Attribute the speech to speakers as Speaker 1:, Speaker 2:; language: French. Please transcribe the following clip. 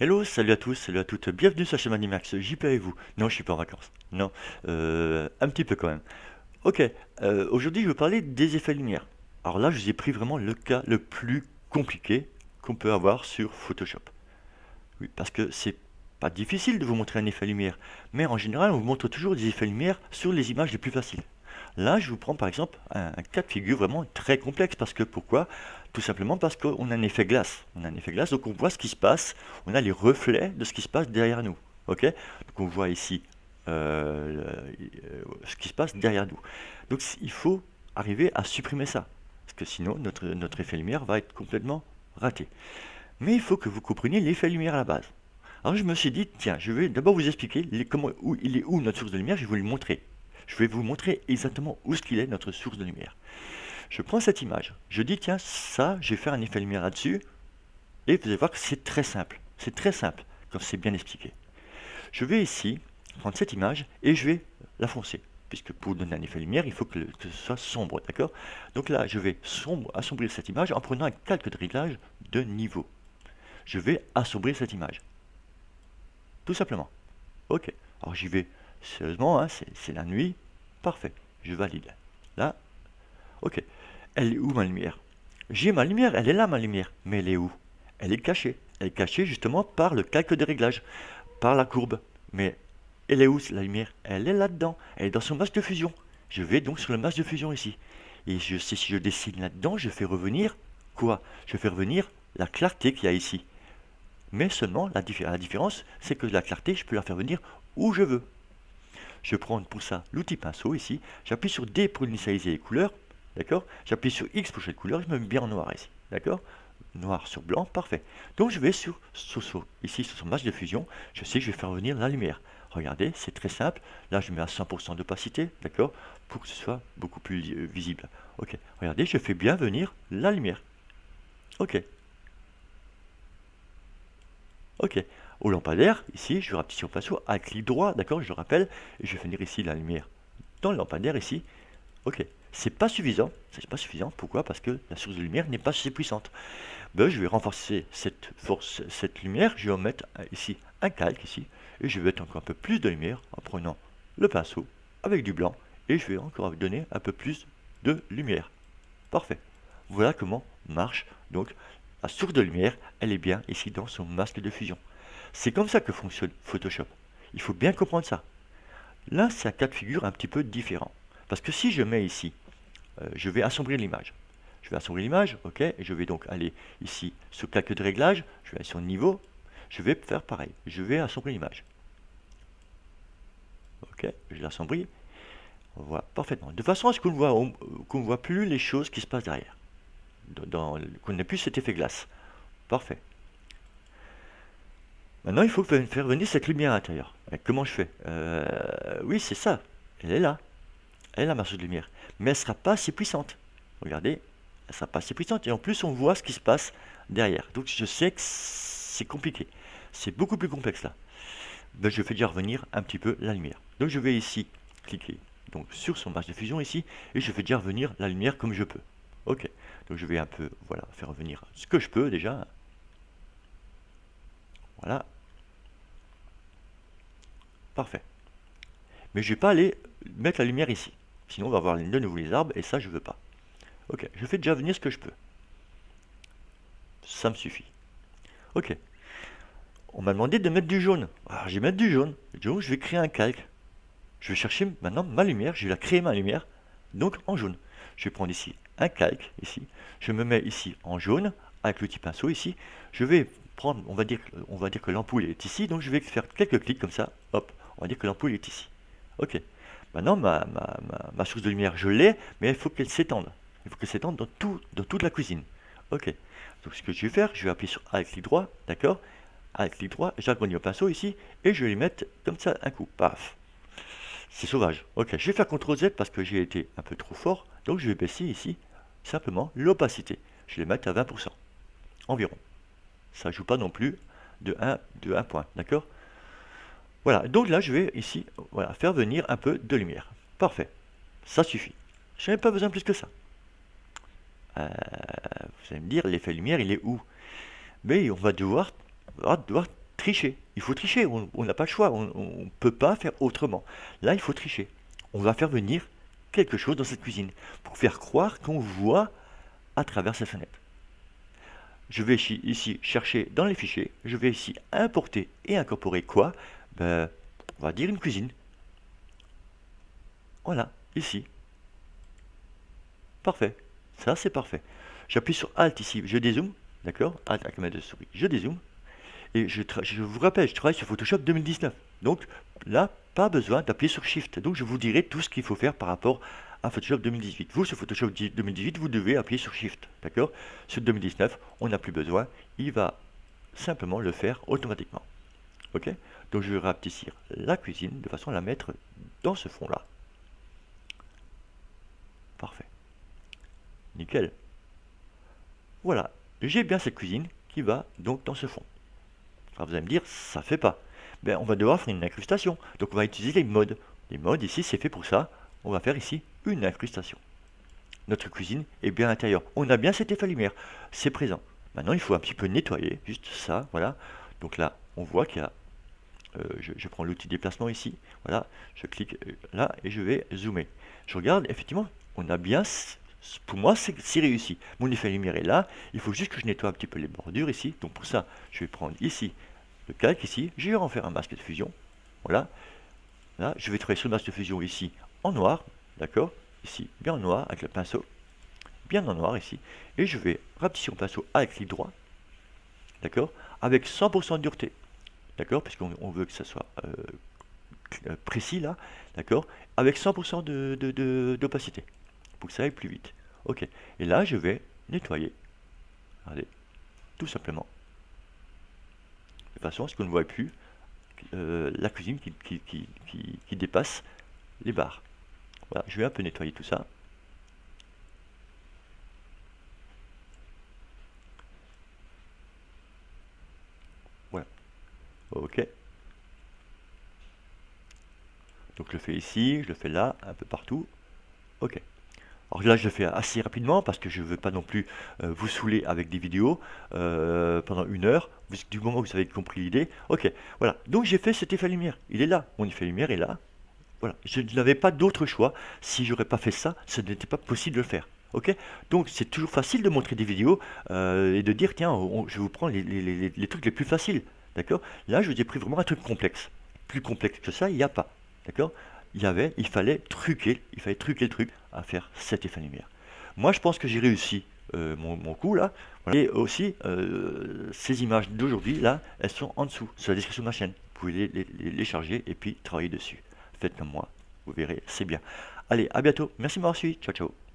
Speaker 1: Hello, salut à tous, salut à toutes, bienvenue sur la chaîne Animax, JP avec vous. Non, je suis pas en vacances. Non, un petit peu quand même. Ok, aujourd'hui je vais parler des effets lumière. Alors là, je vous ai pris vraiment le cas le plus compliqué qu'on peut avoir sur Photoshop. Oui, parce que c'est pas difficile de vous montrer un effet lumière, mais en général, on vous montre toujours des effets lumière sur les images les plus faciles. Là, je vous prends par exemple un cas de figure vraiment très complexe. Parce que pourquoi? Tout simplement parce qu'on a un effet glace. On a un effet glace, donc on voit ce qui se passe. On a les reflets de ce qui se passe derrière nous. Ok? Donc on voit ici ce qui se passe derrière nous. Donc il faut arriver à supprimer ça. Parce que sinon, notre effet lumière va être complètement raté. Mais il faut que vous compreniez l'effet lumière à la base. Alors je me suis dit, tiens, je vais d'abord vous expliquer il est où notre source de lumière, je vais vous le montrer. Je vais vous montrer exactement où ce qu'il est, notre source de lumière. Je prends cette image, je dis, tiens, ça, je vais faire un effet lumière là-dessus, et vous allez voir que c'est très simple. C'est très simple, quand c'est bien expliqué. Je vais ici prendre cette image et je vais la foncer. Puisque pour donner un effet lumière, il faut que ce soit sombre, d'accord? Donc là, je vais assombrir cette image en prenant un calque de réglage de niveau. Je vais assombrir cette image. Tout simplement. Ok. Alors j'y vais sérieusement, hein, c'est la nuit. Parfait. Je valide. Là, ok. Elle est où ma lumière? J'ai ma lumière, elle est là ma lumière. Mais elle est où? Elle est cachée. Elle est cachée justement par le calque de réglage, par la courbe. Mais elle est où la lumière? Elle est là-dedans. Elle est dans son masque de fusion. Je vais donc sur le masque de fusion ici. Et je sais, si je dessine là-dedans, je fais revenir quoi? Je fais revenir la clarté qu'il y a ici. Mais seulement, la différence, c'est que la clarté, je peux la faire venir où je veux. Je prends pour ça l'outil pinceau ici, j'appuie sur D pour initialiser les couleurs, d'accord? J'appuie sur X pour chaque couleur, je me mets bien en noir ici, d'accord? Noir sur blanc, parfait. Donc je vais ici sur son masque de fusion, je sais que je vais faire venir la lumière. Regardez, c'est très simple. Là, je mets à 100% d'opacité, d'accord? Pour que ce soit beaucoup plus visible. Ok, regardez, je fais bien venir la lumière. Ok, ok. Au lampadaire, ici, je vais rappeler sur pinceau à clic droit, d'accord? Je le rappelle, et je vais venir ici la lumière dans le lampadaire ici. Ok. C'est pas suffisant. C'est pas suffisant. Pourquoi? Parce que la source de lumière n'est pas assez puissante. Ben, je vais renforcer cette force, cette lumière. Je vais en mettre ici un calque ici, et je vais mettre encore un peu plus de lumière en prenant le pinceau avec du blanc, et je vais encore donner un peu plus de lumière. Parfait. Voilà comment marche donc la source de lumière. Elle est bien ici dans son masque de fusion. C'est comme ça que fonctionne Photoshop. Il faut bien comprendre ça. Là, c'est un cas de figure un petit peu différent. Parce que si je mets ici, je vais assombrir l'image. Je vais assombrir l'image, ok, et je vais donc aller ici sur calque de réglage, je vais aller sur niveau, je vais faire pareil. Je vais assombrir l'image. Ok, je l'assombris, on voit parfaitement. De façon à ce qu'on ne voit plus les choses qui se passent derrière. Qu'on n'ait plus cet effet glace. Parfait. Maintenant, il faut faire venir cette lumière à l'intérieur. Comment je fais? Oui, c'est ça. Elle est là. Elle est là, ma source de lumière. Mais elle ne sera pas assez puissante. Regardez, elle ne sera pas assez puissante. Et en plus, on voit ce qui se passe derrière. Donc, je sais que c'est compliqué. C'est beaucoup plus complexe là. Ben, je fais déjà revenir un petit peu la lumière. Donc, je vais ici cliquer donc, sur son masque de fusion ici. Et je fais déjà revenir la lumière comme je peux. Ok. Donc, je vais un peu, voilà, faire revenir ce que je peux déjà. Voilà. Parfait. Mais je ne vais pas aller mettre la lumière ici. Sinon, on va avoir de nouveau les arbres. Et ça, je ne veux pas. Ok. Je fais déjà venir ce que je peux. Ça me suffit. Ok. On m'a demandé de mettre du jaune. Alors, je vais mettre du jaune. Donc, je vais créer un calque. Je vais chercher maintenant ma lumière. Je vais la créer ma lumière. Donc, en jaune. Je vais prendre ici un calque. Ici. Je me mets ici en jaune. Avec l'outil pinceau ici. Je vais prendre, on va dire que l'ampoule est ici. Donc, je vais faire quelques clics comme ça. Hop. On va dire que l'ampoule est ici. Ok. Maintenant, ma source de lumière, je l'ai. Mais il faut qu'elle s'étende. Il faut qu'elle s'étende dans toute la cuisine. Ok. Donc, ce que je vais faire, je vais appuyer sur A avec clic droit. D'accord? Avec clic droit, j'agrandis au pinceau ici, et je vais les mettre comme ça un coup. Paf. C'est sauvage. Ok, je vais faire CTRL Z parce que j'ai été un peu trop fort. Donc je vais baisser ici, simplement, l'opacité. Je vais les mettre à 20%, environ. Ça ne joue pas non plus de 1 point, d'accord? Voilà, donc là je vais ici, voilà, faire venir un peu de lumière. Parfait, ça suffit. Je n'ai pas besoin plus que ça. Vous allez me dire, l'effet lumière, il est où? Mais on va devoir tricher. Il faut tricher, on n'a pas le choix, on ne peut pas faire autrement. Là, il faut tricher. On va faire venir quelque chose dans cette cuisine pour faire croire qu'on voit à travers cette fenêtre. Je vais ici chercher dans les fichiers, je vais ici importer et incorporer quoi? Ben, on va dire une cuisine. Voilà, ici. Parfait. Ça, c'est parfait. J'appuie sur Alt ici, je dézoome, d'accord? Alt avec ma souris, je dézoome. Et je vous rappelle, je travaille sur Photoshop 2019. Donc là, pas besoin d'appuyer sur Shift. Donc je vous dirai tout ce qu'il faut faire par rapport à Photoshop 2018. Vous, sur Photoshop 2018, vous devez appuyer sur Shift. D'accord? Sur 2019, on n'a plus besoin. Il va simplement le faire automatiquement. Ok? Donc je vais rapetissir la cuisine de façon à la mettre dans ce fond-là. Parfait. Nickel. Voilà. J'ai bien cette cuisine qui va donc dans ce fond. Alors vous allez me dire, ça fait pas. Ben, on va devoir faire une incrustation. Donc on va utiliser les modes. Les modes ici, c'est fait pour ça. On va faire ici une incrustation. Notre cuisine est bien à l'intérieur. On a bien cet effet lumière. C'est présent. Maintenant, il faut un petit peu nettoyer. Juste ça, voilà. Donc là, on voit qu'il y a... je prends l'outil déplacement ici. Voilà. Je clique là et je vais zoomer. Je regarde, effectivement, on a bien... Pour moi, c'est réussi. Mon effet lumière est là. Il faut juste que je nettoie un petit peu les bordures ici. Donc pour ça, je vais prendre ici le calque ici. Je vais en faire un masque de fusion. Voilà. Là, je vais travailler sur le masque de fusion ici en noir. D'accord? Ici, bien en noir avec le pinceau. Bien en noir ici. Et je vais rapetisser mon pinceau avec clic droit. D'accord? Avec 100% de dureté. D'accord? Parce qu'on veut que ça soit précis là. D'accord? Avec 100% d'opacité. Pour que ça aille plus vite. Ok. Et là, je vais nettoyer. Regardez. Tout simplement. De façon à ce qu'on ne voit plus la cuisine qui dépasse les barres. Voilà. Je vais un peu nettoyer tout ça. Voilà. Ok. Donc je le fais ici, je le fais là, un peu partout. Ok. Alors là, je le fais assez rapidement parce que je ne veux pas non plus vous saouler avec des vidéos pendant 1 heure, du moment où vous avez compris l'idée. Ok, voilà. Donc j'ai fait cet effet lumière. Il est là. Mon effet lumière est là. Voilà. Je n'avais pas d'autre choix. Si j'aurais pas fait ça, ce n'était pas possible de le faire. Ok. Donc c'est toujours facile de montrer des vidéos et de dire tiens, je vous prends les trucs les plus faciles. D'accord? Là, je vous ai pris vraiment un truc complexe. Plus complexe que ça, il n'y a pas. D'accord? Il fallait truquer le truc à faire cet effet lumière. Moi, je pense que j'ai réussi mon coup là. Voilà. Et aussi, ces images d'aujourd'hui là, elles sont en dessous, sur la description de ma chaîne. Vous pouvez les charger et puis travailler dessus. Faites comme moi, vous verrez, c'est bien. Allez, à bientôt. Merci de m'avoir suivi. Ciao, ciao.